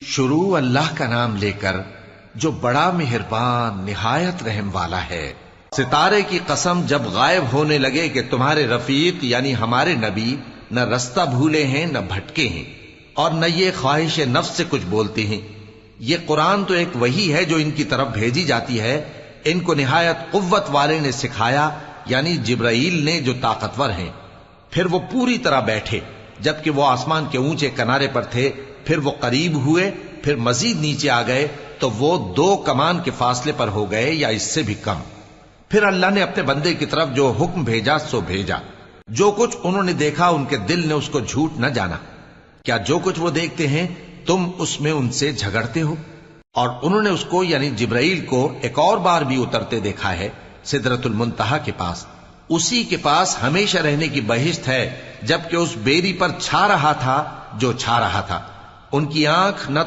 شروع اللہ کا نام لے کر جو بڑا مہربان نہایت رحم والا ہے۔ ستارے کی قسم جب غائب ہونے لگے کہ تمہارے رفیق یعنی ہمارے نبی نہ رستہ بھولے ہیں نہ بھٹکے ہیں اور نہ یہ خواہش نفس سے کچھ بولتے ہیں۔ یہ قرآن تو ایک وحی ہے جو ان کی طرف بھیجی جاتی ہے، ان کو نہایت قوت والے نے سکھایا یعنی جبرائیل نے جو طاقتور ہیں۔ پھر وہ پوری طرح بیٹھے جبکہ وہ آسمان کے اونچے کنارے پر تھے، پھر وہ قریب ہوئے، پھر مزید نیچے آ گئے تو وہ 2 کمان کے فاصلے پر ہو گئے یا اس سے بھی کم۔ پھر اللہ نے اپنے بندے کی طرف جو حکم بھیجا سو بھیجا۔ جو کچھ انہوں نے دیکھا ان کے دل نے اس کو جھوٹ نہ جانا۔ کیا جو کچھ وہ دیکھتے ہیں تم اس میں ان سے جھگڑتے ہو؟ اور انہوں نے اس کو یعنی جبرائیل کو ایک اور بار بھی اترتے دیکھا ہے سدرۃ المنتہا کے پاس۔ اسی کے پاس ہمیشہ رہنے کی بہشت ہے، جبکہ اس بیری پر چھا رہا تھا جو چھا رہا تھا۔ ان کی آنکھ نہ